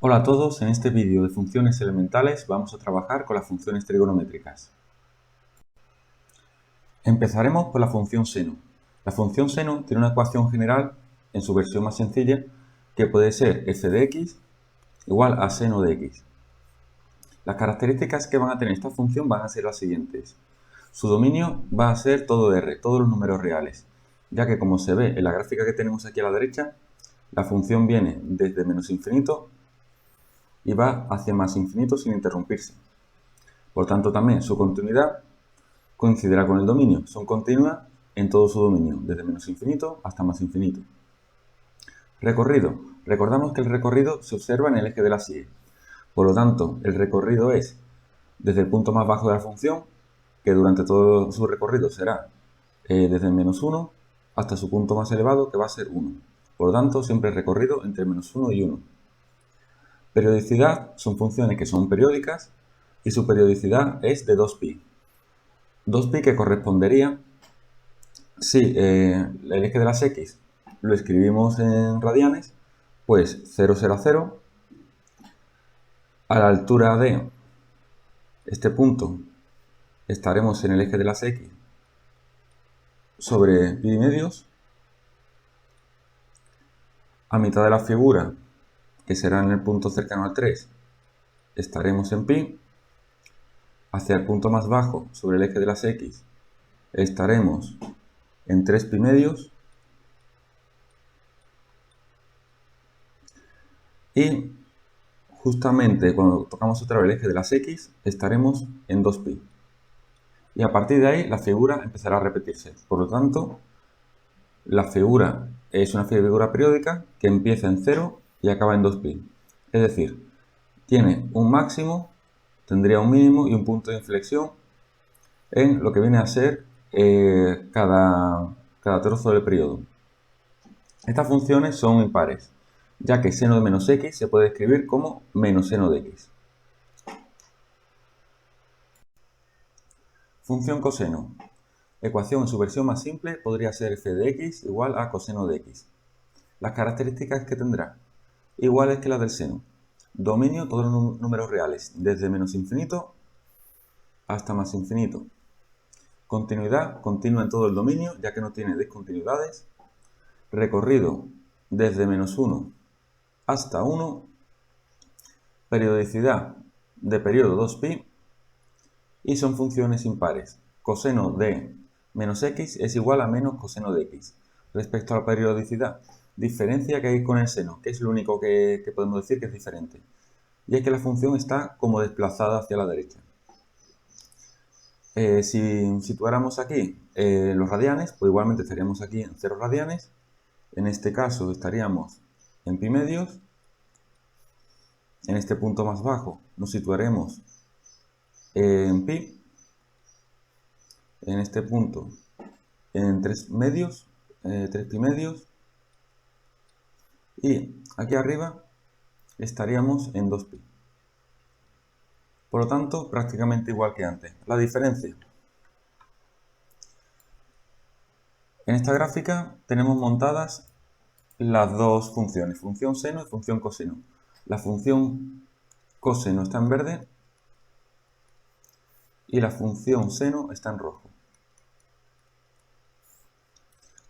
Hola a todos, en este vídeo de funciones elementales vamos a trabajar con las funciones trigonométricas. Empezaremos por la función seno. La función seno tiene una ecuación general en su versión más sencilla que puede ser f de x igual a seno de x. Las características que van a tener esta función van a ser las siguientes. Su dominio va a ser todo R, todos los números reales, ya que como se ve en la gráfica que tenemos aquí a la derecha, la función viene desde menos infinito y va hacia más infinito sin interrumpirse. Por tanto, también su continuidad coincidirá con el dominio. Son continuas en todo su dominio, desde menos infinito hasta más infinito. Recorrido. Recordamos que el recorrido se observa en el eje de la sigue. Por lo tanto, el recorrido es desde el punto más bajo de la función, que durante todo su recorrido será desde el menos 1 hasta su punto más elevado, que va a ser 1. Por lo tanto, siempre recorrido entre menos 1 y 1. Periodicidad son funciones que son periódicas y su periodicidad es de 2pi. 2pi que correspondería, si el eje de las x lo escribimos en radianes, pues 0 será 0. A la altura de este punto estaremos en el eje de las x sobre pi medios. A mitad de la figura, que será en el punto cercano al 3, estaremos en pi. Hacia el punto más bajo, sobre el eje de las x, estaremos en 3 pi medios. Y justamente cuando tocamos otra vez el eje de las x, estaremos en 2pi. Y a partir de ahí la figura empezará a repetirse. Por lo tanto, la figura es una figura periódica que empieza en 0 y acaba en 2pi. Es decir, tiene un máximo, tendría un mínimo y un punto de inflexión en lo que viene a ser cada trozo del periodo. Estas funciones son impares, ya que seno de menos x se puede escribir como menos seno de x. Función coseno. Ecuación en su versión más simple podría ser f de x igual a coseno de x. Las características que tendrá, iguales que las del seno. Dominio todos los números reales, desde menos infinito hasta más infinito. Continuidad continua en todo el dominio, ya que no tiene discontinuidades. Recorrido desde menos 1 hasta 1. Periodicidad de periodo 2pi. Y son funciones impares. Coseno de menos x es igual a menos coseno de x. Respecto a la periodicidad, diferencia que hay con el seno, que es lo único que podemos decir que es diferente. Y es que la función está como desplazada hacia la derecha. Si situáramos aquí los radianes, pues igualmente estaríamos aquí en 0 radianes. En este caso estaríamos en pi medios. En este punto más bajo nos situaremos en pi. En este punto en 3 medios, 3 pi medios. Y aquí arriba estaríamos en 2pi. Por lo tanto, prácticamente igual que antes. La diferencia. En esta gráfica tenemos montadas las dos funciones, función seno y función coseno. La función coseno está en verde y la función seno está en rojo.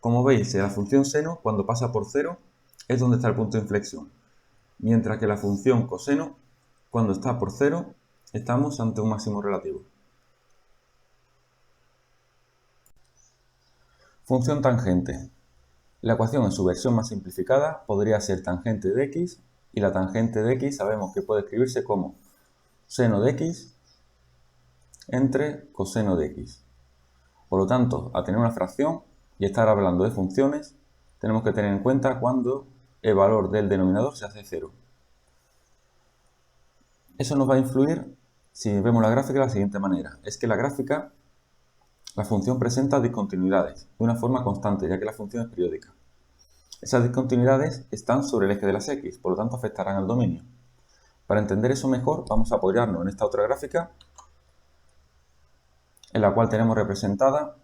Como veis, la función seno, cuando pasa por 0, es donde está el punto de inflexión. Mientras que la función coseno, cuando está por 0, estamos ante un máximo relativo. Función tangente. La ecuación en su versión más simplificada podría ser tangente de x, y la tangente de x sabemos que puede escribirse como seno de x entre coseno de x. Por lo tanto, al tener una fracción y estar hablando de funciones, tenemos que tener en cuenta cuando el valor del denominador se hace 0. Eso nos va a influir si vemos la gráfica de la siguiente manera. Es que la gráfica, la función presenta discontinuidades de una forma constante, ya que la función es periódica. Esas discontinuidades están sobre el eje de las x, por lo tanto afectarán al dominio. Para entender eso mejor, vamos a apoyarnos en esta otra gráfica, en la cual tenemos representada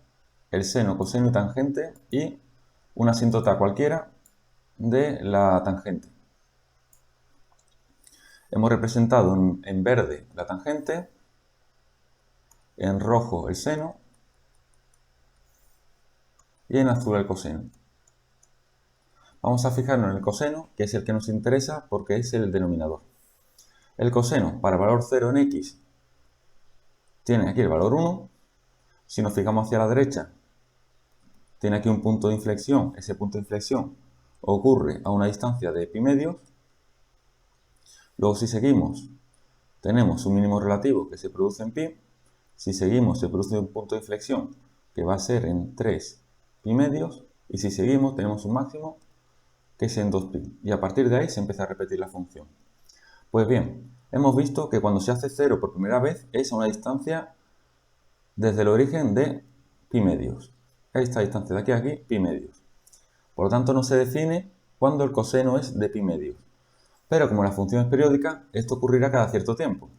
el seno, coseno y tangente y una asíntota cualquiera de la tangente. Hemos representado en verde la tangente, en rojo el seno y en azul el coseno. Vamos a fijarnos en el coseno, que es el que nos interesa porque es el denominador. El coseno para valor 0 en x tiene aquí el valor 1. Si nos fijamos hacia la derecha, tiene aquí un punto de inflexión. Ese punto de inflexión ocurre a una distancia de pi medios. Luego, si seguimos, tenemos un mínimo relativo que se produce en pi. Si seguimos, se produce un punto de inflexión que va a ser en 3 pi medios. Y si seguimos, tenemos un máximo que es en 2pi. Y a partir de ahí se empieza a repetir la función. Pues bien, hemos visto que cuando se hace 0 por primera vez es a una distancia desde el origen de pi medios. Esta distancia de aquí a aquí, pi medios. Por lo tanto, no se define cuando el coseno es de pi medios. Pero como la función es periódica, esto ocurrirá cada cierto tiempo.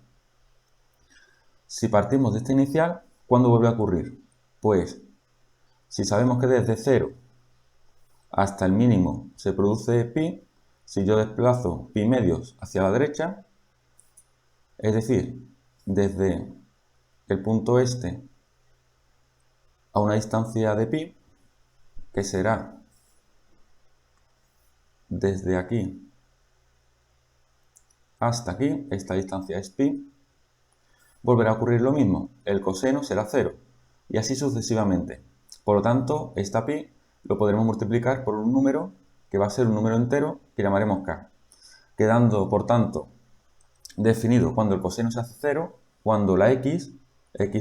Si partimos de esta inicial, ¿cuándo vuelve a ocurrir? Pues, si sabemos que desde 0 hasta el mínimo se produce pi, si yo desplazo pi medios hacia la derecha, es decir, desde el punto este a una distancia de pi, que será desde aquí hasta aquí, esta distancia es pi, volverá a ocurrir lo mismo, el coseno será 0, y así sucesivamente. Por lo tanto, esta pi lo podremos multiplicar por un número que va a ser un número entero que llamaremos k, quedando, por tanto, definido cuando el coseno se hace 0, cuando la x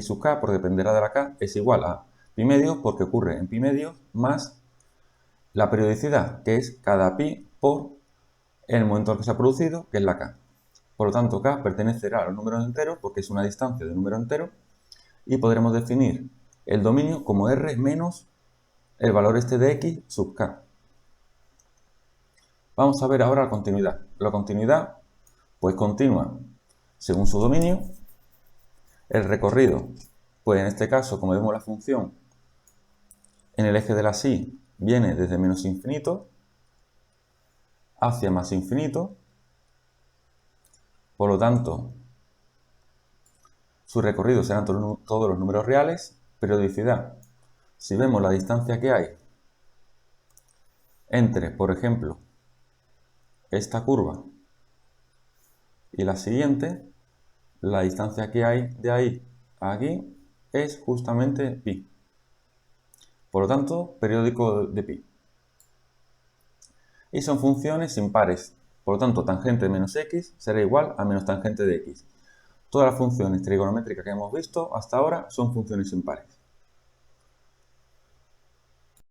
sub k, por dependerá de la k, es igual a pi medios, porque ocurre en pi medios, más la periodicidad, que es cada pi por el momento en que se ha producido, que es la k. Por lo tanto, k pertenecerá a los números enteros porque es una distancia de número entero y podremos definir el dominio como r menos el valor este de x sub k. Vamos a ver ahora la continuidad. La continuidad, pues continúa según su dominio. El recorrido, pues en este caso, como vemos la función en el eje de la y, viene desde menos infinito hacia más infinito. Por lo tanto, su recorrido serán todos los números reales. Periodicidad, si vemos la distancia que hay entre, por ejemplo, esta curva y la siguiente, la distancia que hay de ahí a aquí es justamente pi. Por lo tanto, periódico de pi. Y son funciones impares. Por lo tanto, tangente de menos x será igual a menos tangente de x. Todas las funciones trigonométricas que hemos visto hasta ahora son funciones impares.